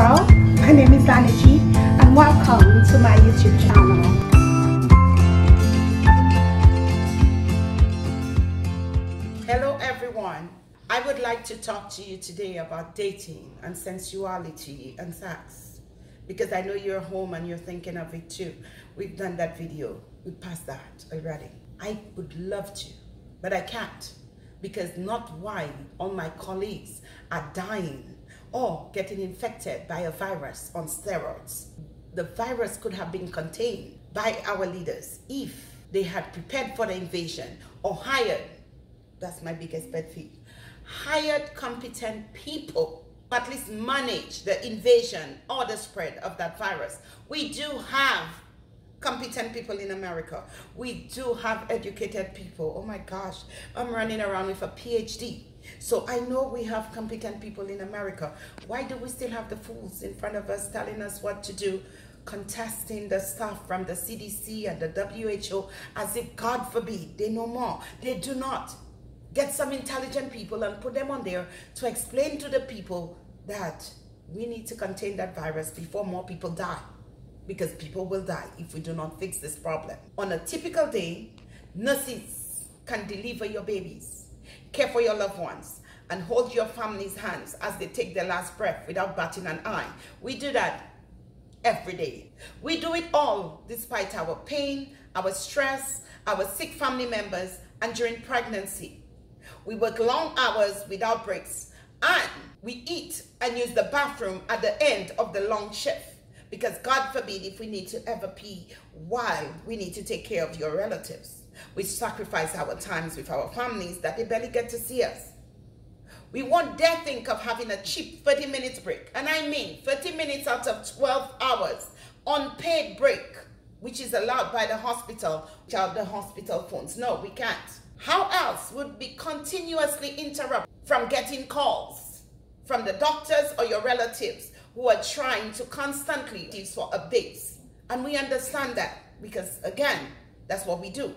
world. My name is Aniki and welcome to my YouTube channel. Hello everyone. I would like to talk to you today about dating and sensuality and sex, because I know you're home and you're thinking of it too. We've done that video. We passed that already. I would love to, but I can't, because not why all my colleagues are dying or getting infected by a virus on steroids. The virus could have been contained by our leaders if they had prepared for the invasion or hired, that's my biggest pet peeve, hired competent people to at least manage the invasion or the spread of that virus. We do have competent people in America. We do have educated people. Oh my gosh, I'm running around with a PhD. So I know we have competent people in America. Why do we still have the fools in front of us telling us what to do, contesting the stuff from the CDC and the WHO as if, God forbid, they know more? They do not. Get some intelligent people and put them on there to explain to the people that we need to contain that virus before more people die. Because people will die if we do not fix this problem. On a typical day, nurses can deliver your babies, care for your loved ones, and hold your family's hands as they take their last breath without batting an eye. We do that every day. We do it all despite our pain, our stress, our sick family members, and during pregnancy. We work long hours without breaks, and we eat and use the bathroom at the end of the long shift. Because God forbid if we need to ever pee while we need to take care of your relatives. We sacrifice our times with our families that they barely get to see us. We won't dare think of having a cheap 30 minutes break. And I mean 30 minutes out of 12 hours unpaid break, which is allowed by the hospital, without the hospital phones. No, we can't. How else would we continuously interrupt from getting calls from the doctors or your relatives who are trying to constantly use for updates? And we understand that because, again, that's what we do.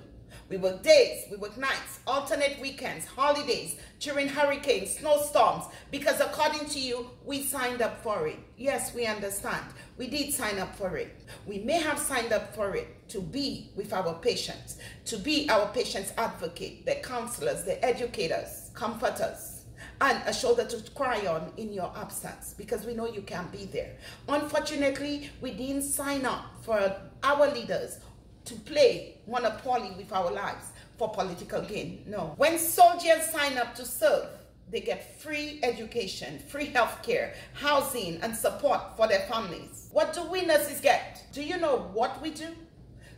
We work days, we work nights, alternate weekends, holidays, during hurricanes, snowstorms, because according to you, we signed up for it. Yes, we understand. We did sign up for it. We may have signed up for it to be with our patients, to be our patients' advocate, their counselors, their educators, comforters, and a shoulder to cry on in your absence, because we know you can't be there. Unfortunately, we didn't sign up for our leaders to play monopoly with our lives for political gain. No. When soldiers sign up to serve, they get free education, free healthcare, housing, and support for their families. What do we nurses get? Do you know what we do?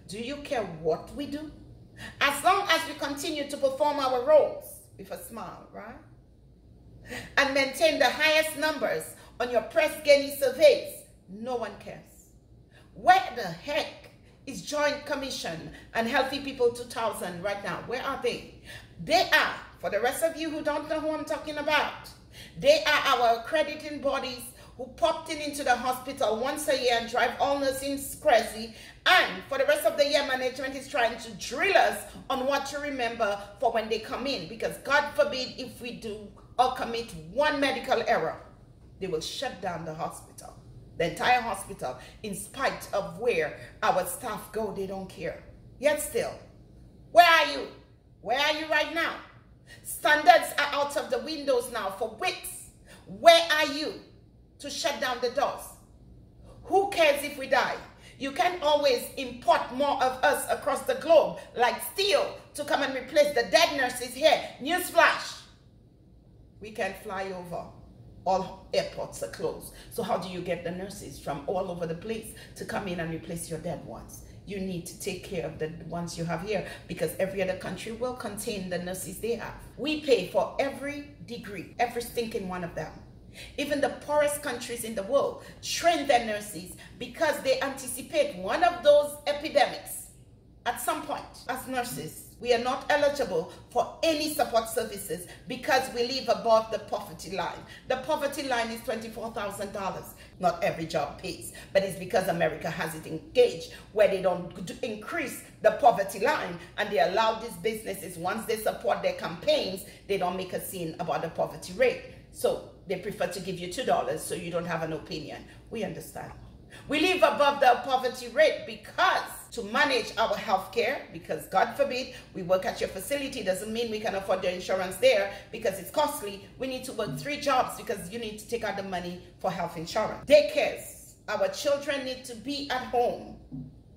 Do you care what we do? As long as we continue to perform our roles with a smile, right? And maintain the highest numbers on your press gaining surveys, no one cares. Where the heck is Joint Commission and Healthy People 2000 right now? Where are they? They are, for the rest of you who don't know who I'm talking about, they are our accrediting bodies who popped into the hospital once a year and drive all nursing crazy. And for the rest of the year, management is trying to drill us on what to remember for when they come in. Because God forbid if we do or commit one medical error, they will shut down the hospital, the entire hospital, in spite of where our staff go. They don't care. Yet still, where are you? Where are you right now? Standards are out of the windows now for weeks. Where are you to shut down the doors? Who cares if we die? You can't always import more of us across the globe like steel to come and replace the dead nurses here. Newsflash. We can't fly over. All airports are closed. So how do you get the nurses from all over the place to come in and replace your dead ones? You need to take care of the ones you have here, because every other country will contain the nurses they have. We pay for every degree, every stinking one of them. Even the poorest countries in the world train their nurses because they anticipate one of those epidemics at some point. As nurses, we are not eligible for any support services because we live above the poverty line. The poverty line is $24,000. Not every job pays, but it's because America has it engaged where they don't increase the poverty line, and they allow these businesses, once they support their campaigns, they don't make a scene about the poverty rate. So they prefer to give you $2 so you don't have an opinion. We understand. We live above the poverty rate because to manage our health care, because God forbid we work at your facility, doesn't mean we can afford your insurance there because it's costly. We need to work 3 jobs because you need to take out the money for health insurance. Daycares, our children need to be at home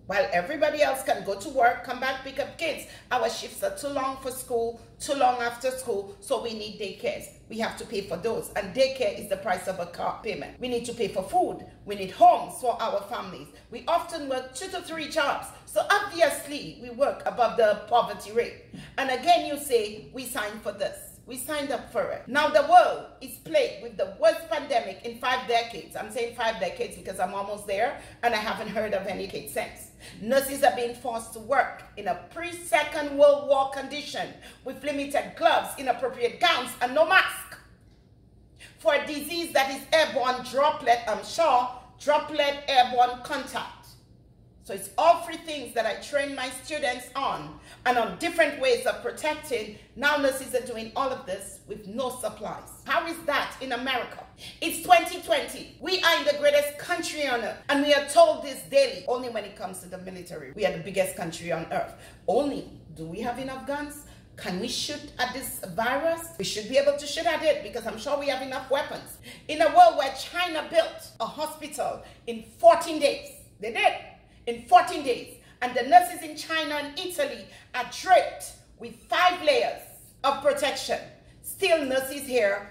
while everybody else can go to work, come back, pick up kids. Our shifts are too long for school, too long after school, so we need daycares. We have to pay for those, and daycare is the price of a car payment. We need to pay for food. We need homes for our families. We often work 2 to 3 jobs, so obviously we work above the poverty rate. And again, you say, we signed for this. We signed up for it. Now the world is plagued with the worst pandemic in 5 decades. I'm saying 5 decades because I'm almost there and I haven't heard of any case since. Nurses are being forced to work in a pre-Second World War condition with limited gloves, inappropriate gowns, and no mask. For a disease that is airborne droplet, droplet airborne contact. So it's all 3 things that I train my students on and on different ways of protecting. Now nurses are doing all of this with no supplies. How is that in America? It's 2020. We are in the greatest country on earth, and we are told this daily. Only when it comes to the military, we are the biggest country on earth. Only, do we have enough guns? Can we shoot at this virus? We should be able to shoot at it because I'm sure we have enough weapons. In a world where China built a hospital in 14 days, they did. In 14 days, and the nurses in China and Italy are draped with 5 layers of protection. Still, nurses here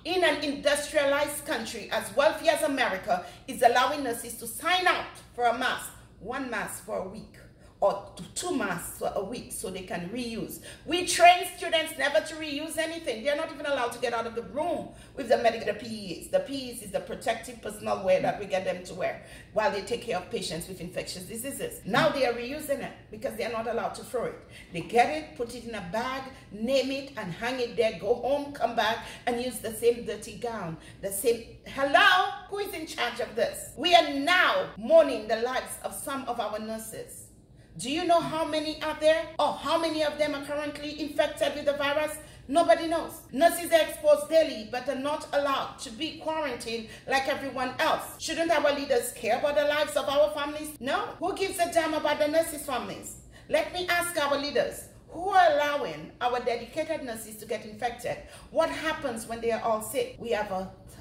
in an industrialized country as wealthy as America is allowing nurses to sign out for a mask, 1 mask for a week, or 2 masks for a week so they can reuse. We train students never to reuse anything. They're not even allowed to get out of the room with the medical PEs. The PEs is the protective personal wear that we get them to wear while they take care of patients with infectious diseases. Now they are reusing it because they're not allowed to throw it. They get it, put it in a bag, name it, and hang it there, go home, come back, and use the same dirty gown. The same, hello? Who is in charge of this? We are now mourning the lives of some of our nurses. Do you know how many are there? Or how many of them are currently infected with the virus? Nobody knows. Nurses are exposed daily but are not allowed to be quarantined like everyone else. Shouldn't our leaders care about the lives of our families? No. Who gives a damn about the nurses' families? Let me ask our leaders, who are allowing our dedicated nurses to get infected? What happens when they are all sick? We have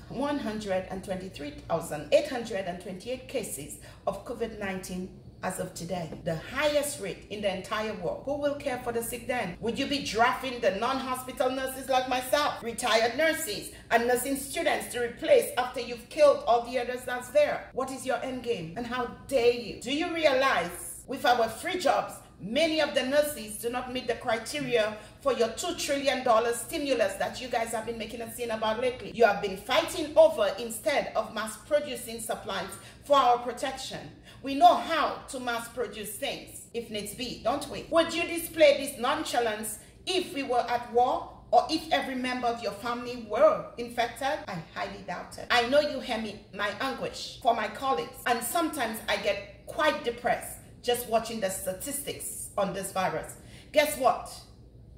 123,828 cases of COVID-19 as of today, the highest rate in the entire world. Who will care for the sick then? Would you be drafting the non-hospital nurses like myself, retired nurses, and nursing students to replace after you've killed all the others that's there? What is your end game? And how dare you? Do you realize with our free jobs, many of the nurses do not meet the criteria for your $2 trillion stimulus that you guys have been making a scene about lately? You have been fighting over instead of mass producing supplies for our protection. We know how to mass produce things if needs be, don't we? Would you display this nonchalance if we were at war or if every member of your family were infected? I highly doubt it. I know you hear me, my anguish for my colleagues, and sometimes I get quite depressed just watching the statistics on this virus. Guess what,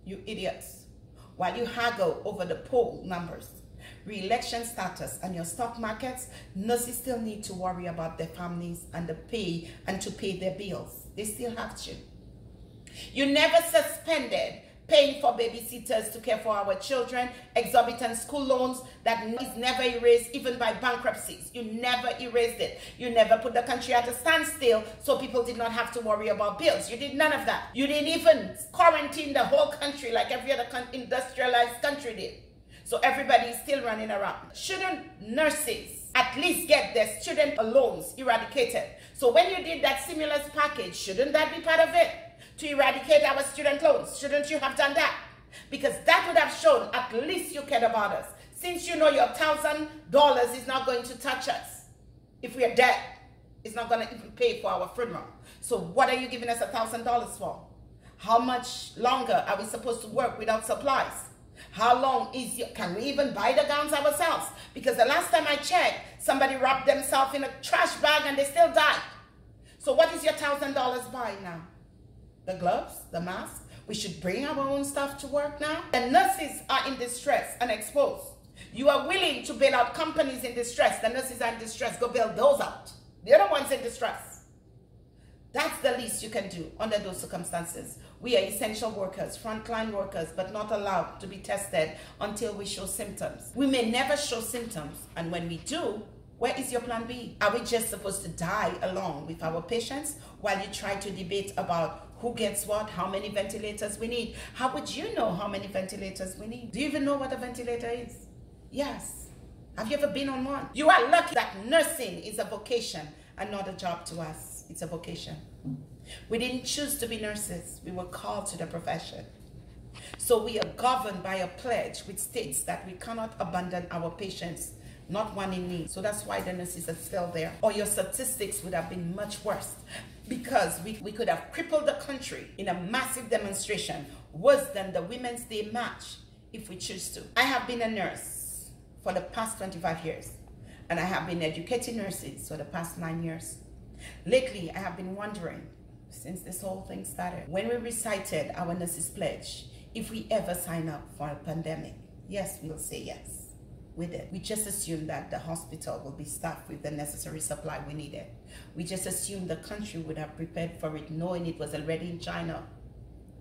you idiots? While you haggle over the poll numbers, re-election status, and your stock markets, nurses still need to worry about their families and the pay and to pay their bills. They still have to. You never suspended paying for babysitters to care for our children, exorbitant school loans that is never erased even by bankruptcies. You never erased it. You never put the country at a standstill so people did not have to worry about bills. You did none of that. You didn't even quarantine the whole country like every other industrialized country did. So everybody is still running around. Shouldn't nurses at least get their student loans eradicated? So when you did that stimulus package, shouldn't that be part of it? To eradicate our student loans, shouldn't you have done that? Because that would have shown at least you cared about us. Since you know your $1,000 is not going to touch us. If we are dead, it's not going to even pay for our funeral. So what are you giving us $1,000 for? How much longer are we supposed to work without supplies? How long can we even buy the gowns ourselves? Because the last time I checked, somebody wrapped themselves in a trash bag and they still died. So what is your $1,000 buy now? The gloves, the mask? We should bring our own stuff to work now. The nurses are in distress and exposed. You are willing to bail out companies in distress. The nurses are in distress. Go bail those out. The other ones in distress. That's the least you can do under those circumstances. We are essential workers, frontline workers, but not allowed to be tested until we show symptoms. We may never show symptoms, and when we do, where is your plan B? Are we just supposed to die along with our patients while you try to debate about who gets what, how many ventilators we need? How would you know how many ventilators we need? Do you even know what a ventilator is? Yes. Have you ever been on one? You are lucky that nursing is a vocation and not a job to us. It's a vocation. We didn't choose to be nurses. We were called to the profession. So we are governed by a pledge which states that we cannot abandon our patients, not one in need. So that's why the nurses are still there. Or your statistics would have been much worse, because we could have crippled the country in a massive demonstration worse than the Women's Day march if we choose to. I have been a nurse for the past 25 years, and I have been educating nurses for the past 9 years. Lately, I have been wondering, since this whole thing started, when we recited our nurses pledge, if we ever sign up for a pandemic. Yes, we'll say yes. We did. We just assumed that the hospital will be staffed with the necessary supply we needed. We just assumed the country would have prepared for it, knowing it was already in China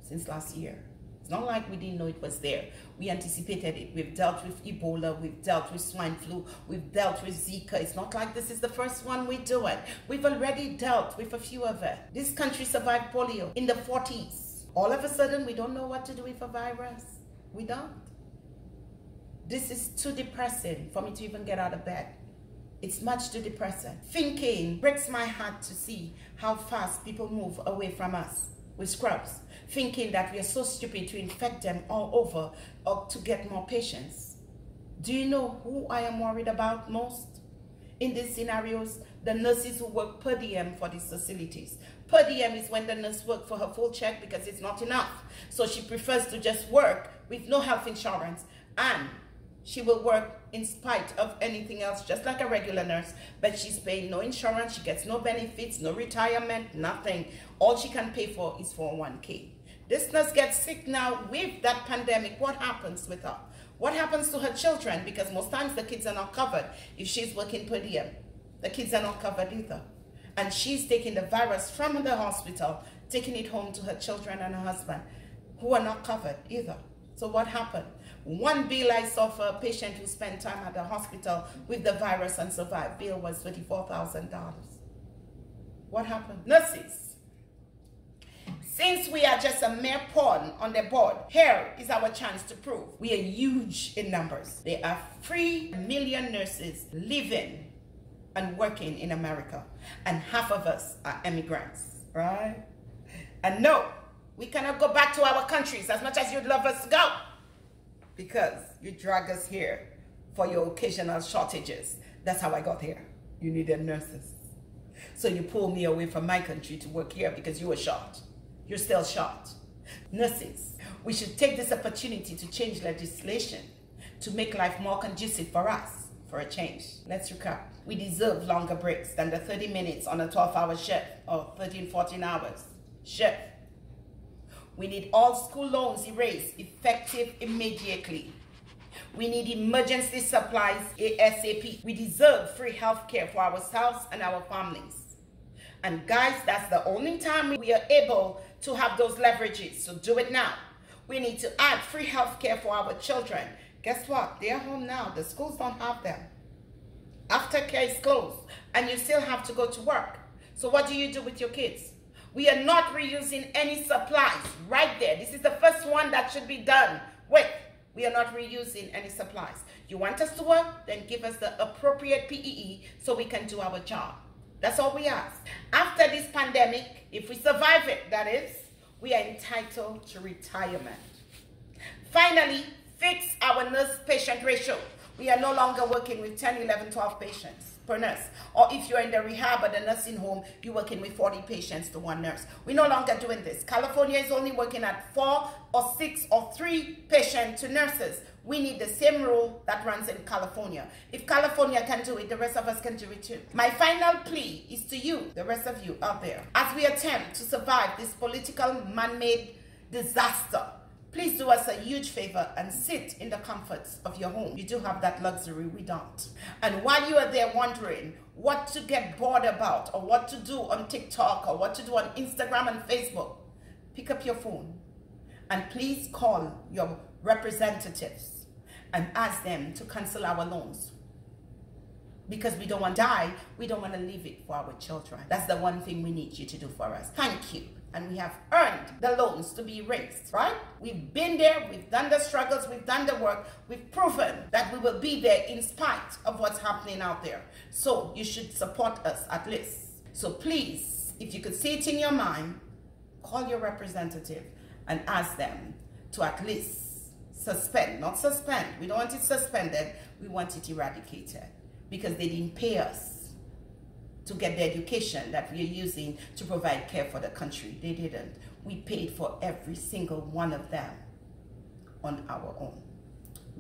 since last year. It's not like we didn't know it was there. We anticipated it. We've dealt with Ebola, we've dealt with swine flu, we've dealt with Zika. It's not like this is the first one we do it. We've already dealt with a few of it. This country survived polio in the 40s. All of a sudden, we don't know what to do with a virus. We don't. This is too depressing for me to even get out of bed. It's much too depressing. Thinking breaks my heart to see how fast people move away from us with scrubs, thinking that we are so stupid to infect them all over or to get more patients. Do you know who I am worried about most? In these scenarios, the nurses who work per diem for these facilities. Per diem is when the nurse works for her full check because it's not enough. So she prefers to just work with no health insurance, and she will work in spite of anything else, just like a regular nurse, but she's paying no insurance, she gets no benefits, no retirement, nothing. All she can pay for is 401k. This nurse gets sick now with that pandemic. What happens with her? What happens to her children? Because most times the kids are not covered. If she's working per diem, the kids are not covered either. And she's taking the virus from the hospital, taking it home to her children and her husband, who are not covered either. So what happened? One bill I saw for a patient who spent time at the hospital with the virus and survived, bill was $34,000. What happened? Nurses. Since we are just a mere pawn on the board, here is our chance to prove we are huge in numbers. There are 3 million nurses living and working in America, and half of us are immigrants, right? And no, we cannot go back to our countries as much as you'd love us to go, because you drag us here for your occasional shortages. That's how I got here. You needed nurses. So you pulled me away from my country to work here because you were short. You're still short. Nurses, we should take this opportunity to change legislation to make life more conducive for us, for a change. Let's recap. We deserve longer breaks than the 30 minutes on a 12-hour shift or 13, 14 hours shift. We need all school loans erased, effective immediately. We need emergency supplies ASAP. We deserve free health care for ourselves and our families. And guys, that's the only time we are able to have those leverages, so do it now. We need to add free health care for our children. Guess what? They're home now. The schools don't have them. Aftercare is closed, and you still have to go to work. So what do you do with your kids? We are not reusing any supplies. Right there. This is the first one that should be done with. We are not reusing any supplies. You want us to work? Then give us the appropriate PEE so we can do our job. That's all we ask. After this pandemic, if we survive it, that is, we are entitled to retirement. Finally, fix our nurse-patient ratio. We are no longer working with 10, 11, 12 patients per nurse. Or if you're in the rehab or the nursing home, you're working with 40 patients to one nurse. We're no longer doing this. California is only working at 4 or 6 or 3 patients to nurses. We need the same rule that runs in California. If California can do it, the rest of us can do it too. My final plea is to you, the rest of you out there, as we attempt to survive this political man-made disaster please do us a huge favor and sit in the comforts of your home. You do have that luxury, we don't. And while you are there wondering what to get bored about, or what to do on TikTok, or what to do on Instagram and Facebook, pick up your phone and please call your representatives and ask them to cancel our loans. Because we don't want to die, we don't want to leave it for our children. That's the one thing we need you to do for us. Thank you. And we have earned the loans to be raised, right? We've been there, we've done the struggles, we've done the work, we've proven that we will be there in spite of what's happening out there. So you should support us at least. So please, if you could see it in your mind, call your representative and ask them to at least suspend, not suspend. We don't want it suspended, we want it eradicated. Because they didn't pay us to get the education that we are using to provide care for the country. They didn't. We paid for every single one of them on our own.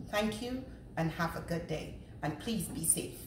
Thank you and have a good day. And please be safe.